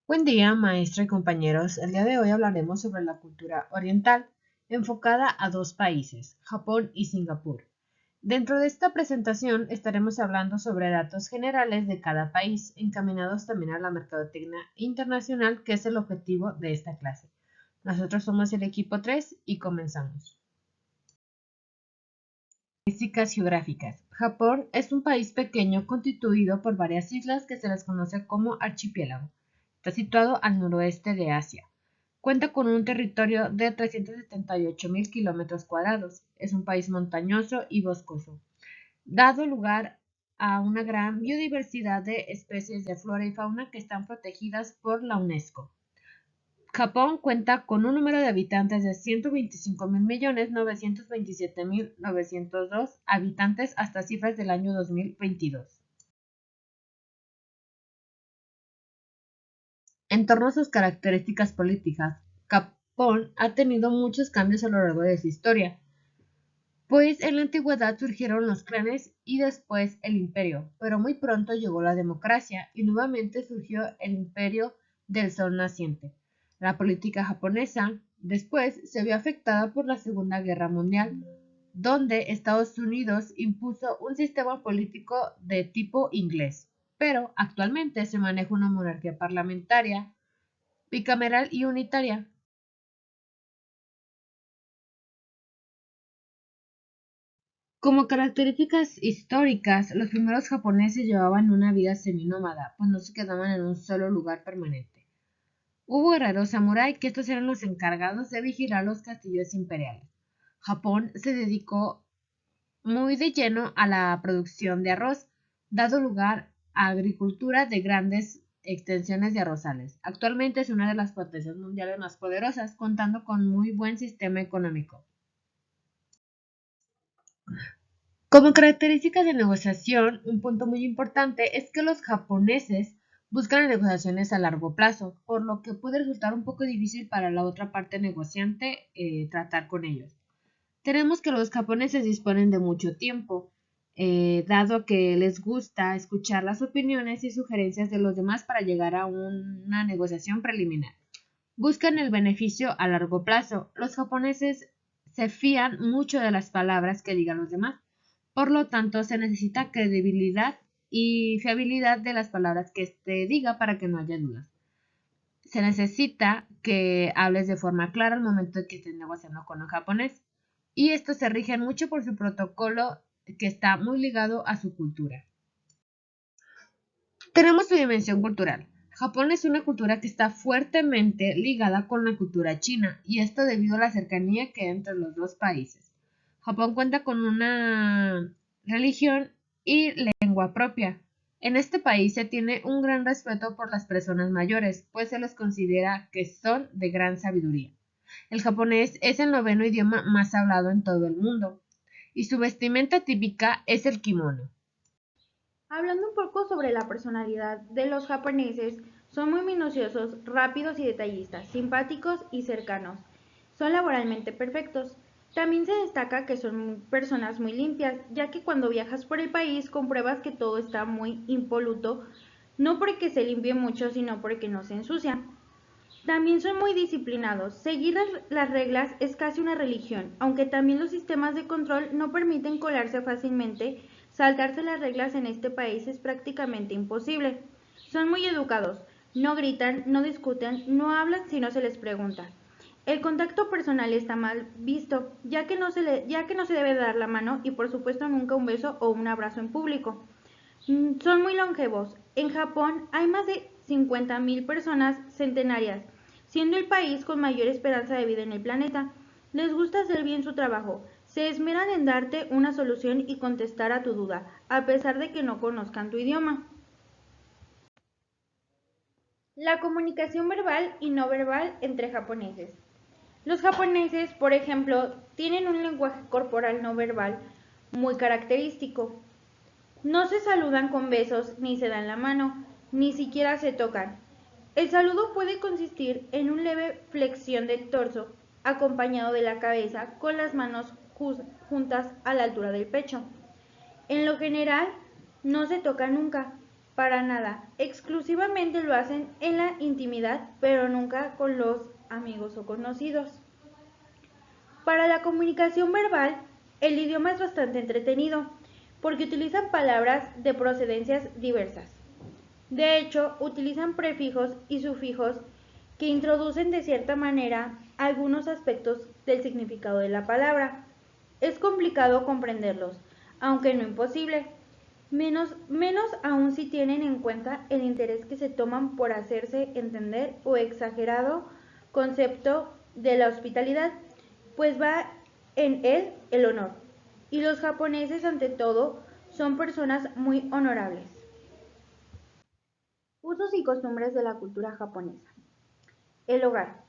Buen día, maestra y compañeros. El día de hoy hablaremos sobre la cultura oriental, enfocada a dos países, Japón y Singapur. Dentro de esta presentación estaremos hablando sobre datos generales de cada país, encaminados también a la mercadotecnia internacional, que es el objetivo de esta clase. Nosotros somos el equipo 3 y comenzamos. Características geográficas. Japón es un país pequeño constituido por varias islas que se les conoce como archipiélago. Está situado al noroeste de Asia. Cuenta con un territorio de 378.000 kilómetros cuadrados. Es un país montañoso y boscoso, dado lugar a una gran biodiversidad de especies de flora y fauna que están protegidas por la UNESCO. Japón cuenta con un número de habitantes de 125.927.902 habitantes hasta cifras del año 2022. En torno a sus características políticas, Japón ha tenido muchos cambios a lo largo de su historia, pues en la antigüedad surgieron los clanes y después el imperio, pero muy pronto llegó la democracia y nuevamente surgió el imperio del sol naciente. La política japonesa después se vio afectada por la Segunda Guerra Mundial, donde Estados Unidos impuso un sistema político de tipo inglés, pero actualmente se maneja una monarquía parlamentaria, bicameral y unitaria. Como características históricas, los primeros japoneses llevaban una vida seminómada, pues no se quedaban en un solo lugar permanente. Hubo guerreros samurái que estos eran los encargados de vigilar los castillos imperiales. Japón se dedicó muy de lleno a la producción de arroz, dado lugar a agricultura de grandes extensiones de arrozales. Actualmente es una de las potencias mundiales más poderosas, contando con muy buen sistema económico. Como características de negociación, un punto muy importante es que los japoneses buscan negociaciones a largo plazo, por lo que puede resultar un poco difícil para la otra parte negociante tratar con ellos. Tenemos que los japoneses disponen de mucho tiempo, dado que les gusta escuchar las opiniones y sugerencias de los demás para llegar a una negociación preliminar. Buscan el beneficio a largo plazo. Los japoneses se fían mucho de las palabras que digan los demás. Por lo tanto, se necesita credibilidad y fiabilidad de las palabras que éste diga para que no haya dudas. Se necesita que hables de forma clara al momento de que estés negociando con un japonés. Y esto se rige mucho por su protocolo que está muy ligado a su cultura. Tenemos su dimensión cultural. Japón es una cultura que está fuertemente ligada con la cultura china, y esto debido a la cercanía que hay entre los dos países. Japón cuenta con una religión y lengua propia. En este país se tiene un gran respeto por las personas mayores, pues se les considera que son de gran sabiduría. El japonés es el noveno idioma más hablado en todo el mundo, y su vestimenta típica es el kimono. Hablando un poco sobre la personalidad de los japoneses, son muy minuciosos, rápidos y detallistas, simpáticos y cercanos. Son laboralmente perfectos. También se destaca que son personas muy limpias, ya que cuando viajas por el país compruebas que todo está muy impoluto, no porque se limpie mucho, sino porque no se ensucia. También son muy disciplinados. Seguir las reglas es casi una religión, aunque también los sistemas de control no permiten colarse fácilmente. Saltarse las reglas en este país es prácticamente imposible. Son muy educados. No gritan, no discuten, no hablan si no se les pregunta. El contacto personal está mal visto, ya que no se debe dar la mano y por supuesto nunca un beso o un abrazo en público. Son muy longevos. En Japón hay más de 50.000 personas centenarias, siendo el país con mayor esperanza de vida en el planeta. Les gusta hacer bien su trabajo. Se esmeran en darte una solución y contestar a tu duda, a pesar de que no conozcan tu idioma. La comunicación verbal y no verbal entre japoneses. Los japoneses, por ejemplo, tienen un lenguaje corporal no verbal muy característico. No se saludan con besos, ni se dan la mano, ni siquiera se tocan. El saludo puede consistir en una leve flexión del torso, acompañado de la cabeza con las manos juntas a la altura del pecho. En lo general, no se toca nunca. Para nada, exclusivamente lo hacen en la intimidad, pero nunca con los amigos o conocidos. Para la comunicación verbal, el idioma es bastante entretenido, porque utilizan palabras de procedencias diversas. De hecho, utilizan prefijos y sufijos que introducen de cierta manera algunos aspectos del significado de la palabra. Es complicado comprenderlos, aunque no imposible. Menos aún si tienen en cuenta el interés que se toman por hacerse entender o exagerado concepto de la hospitalidad, pues va en él el honor. Y los japoneses, ante todo, son personas muy honorables. Usos y costumbres de la cultura japonesa. El hogar.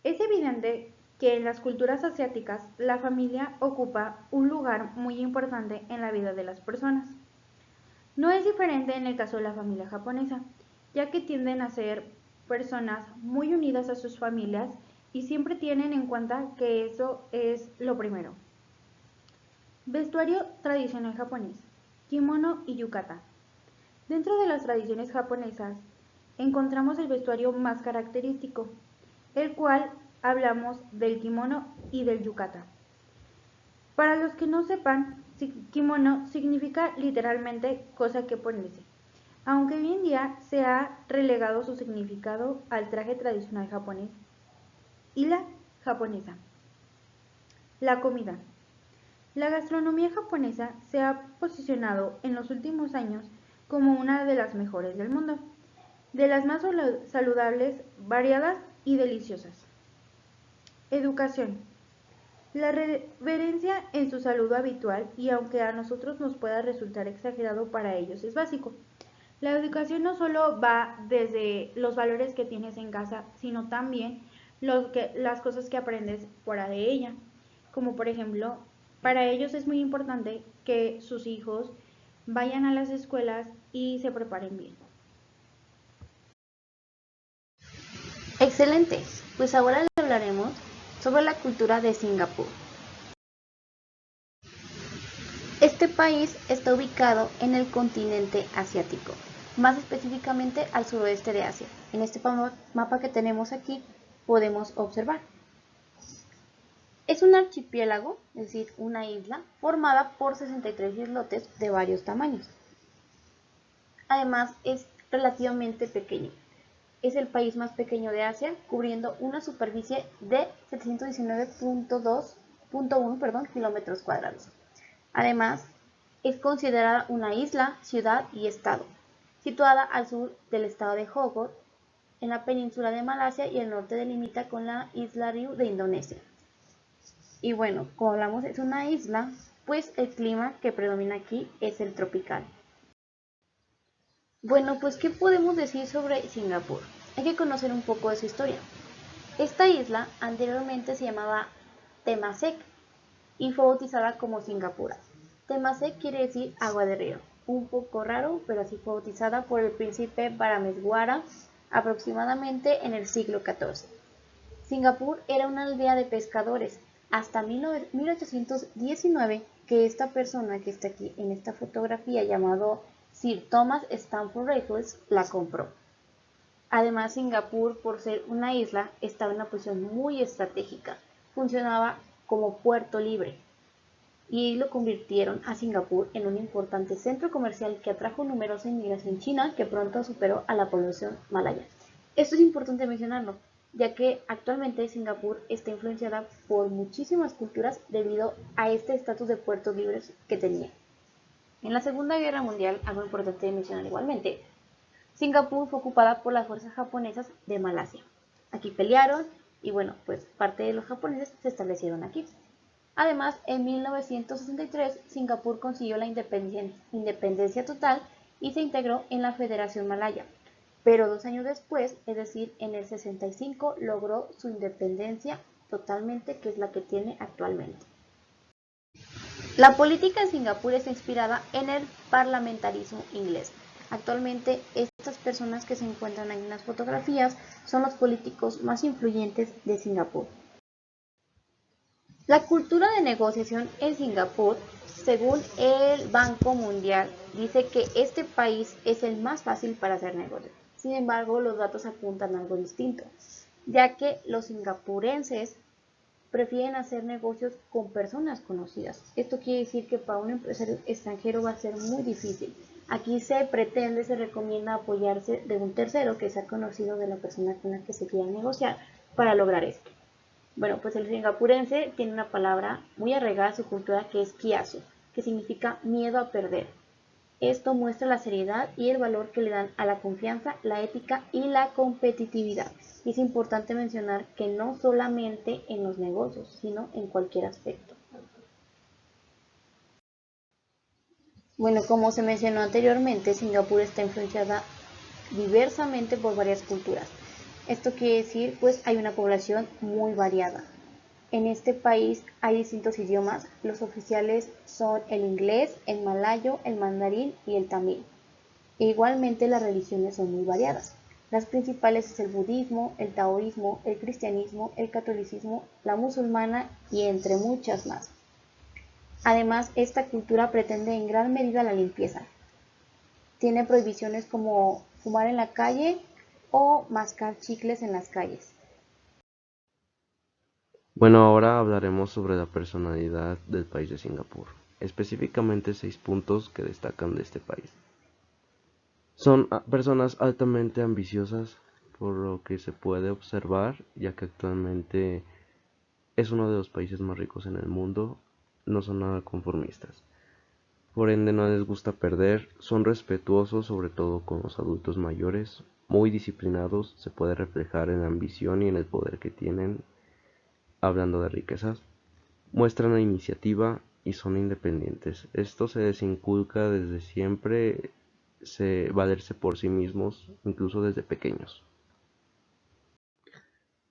Es evidente que en las culturas asiáticas la familia ocupa un lugar muy importante en la vida de las personas. No es diferente en el caso de la familia japonesa, ya que tienden a ser personas muy unidas a sus familias y siempre tienen en cuenta que eso es lo primero. Vestuario tradicional japonés, kimono y yukata. Dentro de las tradiciones japonesas encontramos el vestuario más característico, el cual hablamos del kimono y del yukata. Para los que no sepan, kimono significa literalmente cosa que ponerse, aunque hoy en día se ha relegado su significado al traje tradicional japonés y la japonesa. La comida. La gastronomía japonesa se ha posicionado en los últimos años como una de las mejores del mundo, de las más saludables, variadas y deliciosas. Educación. La reverencia en su saludo habitual, y aunque a nosotros nos pueda resultar exagerado, para ellos es básico. La educación no solo va desde los valores que tienes en casa, sino también las cosas que aprendes fuera de ella. Como por ejemplo, para ellos es muy importante que sus hijos vayan a las escuelas y se preparen bien. Excelente, pues ahora le hablaremos sobre la cultura de Singapur. Este país está ubicado en el continente asiático, más específicamente al suroeste de Asia. En este mapa que tenemos aquí podemos observar. Es un archipiélago, es decir, una isla, formada por 63 islotes de varios tamaños. Además, es relativamente pequeño. Es el país más pequeño de Asia, cubriendo una superficie de 719.1 kilómetros cuadrados. Además, es considerada una isla, ciudad y estado, situada al sur del estado de Johor, en la península de Malasia, y al norte delimita con la isla Riau de Indonesia. Y bueno, como hablamos, es una isla, pues el clima que predomina aquí es el tropical. Bueno, pues ¿qué podemos decir sobre Singapur? Hay que conocer un poco de su historia. Esta isla anteriormente se llamaba Temasek y fue bautizada como Singapura. Temasek quiere decir agua de río, un poco raro, pero así fue bautizada por el príncipe Parameswara aproximadamente en el siglo XIV. Singapur era una aldea de pescadores hasta 1819, que esta persona que está aquí en esta fotografía, llamado Sir Thomas Stamford Raffles, la compró. Además, Singapur, por ser una isla, estaba en una posición muy estratégica. Funcionaba como puerto libre y lo convirtieron a Singapur en un importante centro comercial que atrajo numerosa inmigración china, que pronto superó a la población malaya. Esto es importante mencionarlo, ya que actualmente Singapur está influenciada por muchísimas culturas debido a este estatus de puertos libres que tenía. En la Segunda Guerra Mundial, algo importante de mencionar igualmente, Singapur fue ocupada por las fuerzas japonesas de Malasia. Aquí pelearon y bueno, pues parte de los japoneses se establecieron aquí. Además, en 1963, Singapur consiguió la independencia total y se integró en la Federación Malaya. Pero 2 años después, es decir, en el 65, logró su independencia totalmente, que es la que tiene actualmente. La política en Singapur está inspirada en el parlamentarismo inglés. Actualmente, estas personas que se encuentran en las fotografías son los políticos más influyentes de Singapur. La cultura de negociación en Singapur, según el Banco Mundial, dice que este país es el más fácil para hacer negocios. Sin embargo, los datos apuntan a algo distinto, ya que los singapurenses prefieren hacer negocios con personas conocidas. Esto quiere decir que para un empresario extranjero va a ser muy difícil. Aquí se recomienda apoyarse de un tercero que sea conocido de la persona con la que se quiera negociar para lograr esto. Bueno, pues el singapurense tiene una palabra muy arraigada a su cultura que es kiasu, que significa miedo a perder. Esto muestra la seriedad y el valor que le dan a la confianza, la ética y la competitividad. Y es importante mencionar que no solamente en los negocios, sino en cualquier aspecto. Bueno, como se mencionó anteriormente, Singapur está influenciada diversamente por varias culturas. Esto quiere decir, pues hay una población muy variada. En este país hay distintos idiomas. Los oficiales son el inglés, el malayo, el mandarín y el tamil. E igualmente las religiones son muy variadas. Las principales es el budismo, el taoísmo, el cristianismo, el catolicismo, la musulmana y entre muchas más. Además, esta cultura pretende en gran medida la limpieza. Tiene prohibiciones como fumar en la calle o mascar chicles en las calles. Bueno, ahora hablaremos sobre la personalidad del país de Singapur, específicamente 6 puntos que destacan de este país. Son personas altamente ambiciosas, por lo que se puede observar, ya que actualmente es uno de los países más ricos en el mundo, no son nada conformistas. Por ende no les gusta perder, son respetuosos sobre todo con los adultos mayores, muy disciplinados, se puede reflejar en la ambición y en el poder que tienen. Hablando de riquezas, muestran iniciativa y son independientes. Esto se les inculca desde siempre, valerse por sí mismos, incluso desde pequeños.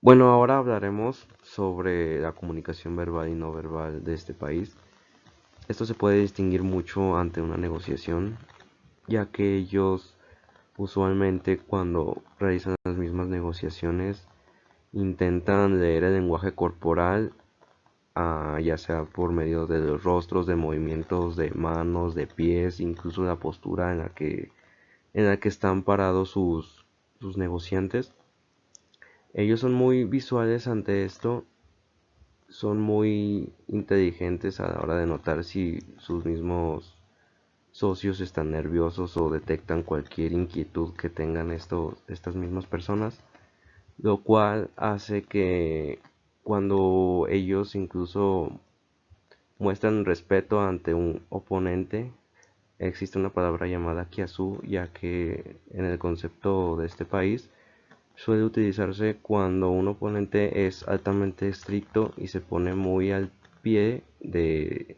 Bueno, ahora hablaremos sobre la comunicación verbal y no verbal de este país. Esto se puede distinguir mucho ante una negociación, ya que ellos usualmente cuando realizan las mismas negociaciones intentan leer el lenguaje corporal, ya sea por medio de los rostros, de movimientos de manos, de pies, incluso la postura en la que están parados sus negociantes. Ellos son muy visuales ante esto, son muy inteligentes a la hora de notar si sus mismos socios están nerviosos o detectan cualquier inquietud que tengan estas mismas personas, lo cual hace que cuando ellos incluso muestran respeto ante un oponente, existe una palabra llamada kiasu, ya que en el concepto de este país suele utilizarse cuando un oponente es altamente estricto y se pone muy al pie de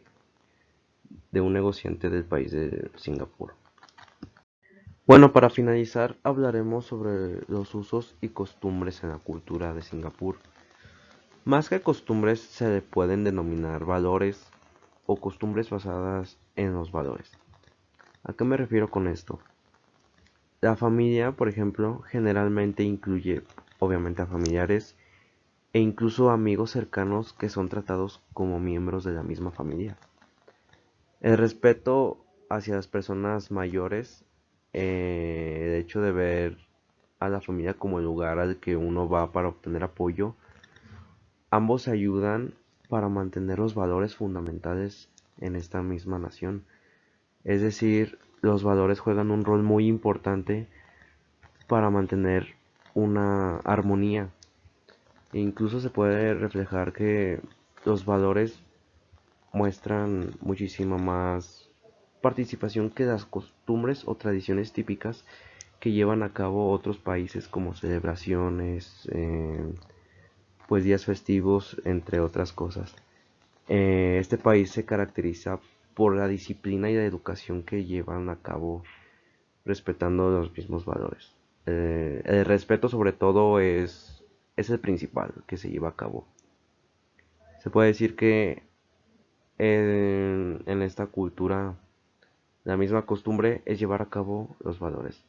un negociante del país de Singapur. Bueno, para finalizar hablaremos sobre los usos y costumbres en la cultura de Singapur. Más que costumbres se le pueden denominar valores o costumbres basadas en los valores. ¿A qué me refiero con esto? La familia, por ejemplo, generalmente incluye obviamente a familiares e incluso amigos cercanos que son tratados como miembros de la misma familia. El respeto hacia las personas mayores, el hecho de ver a la familia como el lugar al que uno va para obtener apoyo, ambos ayudan para mantener los valores fundamentales en esta misma nación. Es decir, los valores juegan un rol muy importante para mantener una armonía. E incluso se puede reflejar que los valores muestran muchísima más participación que las costumbres o tradiciones típicas que llevan a cabo otros países como celebraciones, pues días festivos, entre otras cosas. Este país se caracteriza por la disciplina y la educación que llevan a cabo respetando los mismos valores. El respeto sobre todo es el principal que se lleva a cabo. Se puede decir que en esta cultura la misma costumbre es llevar a cabo los valores.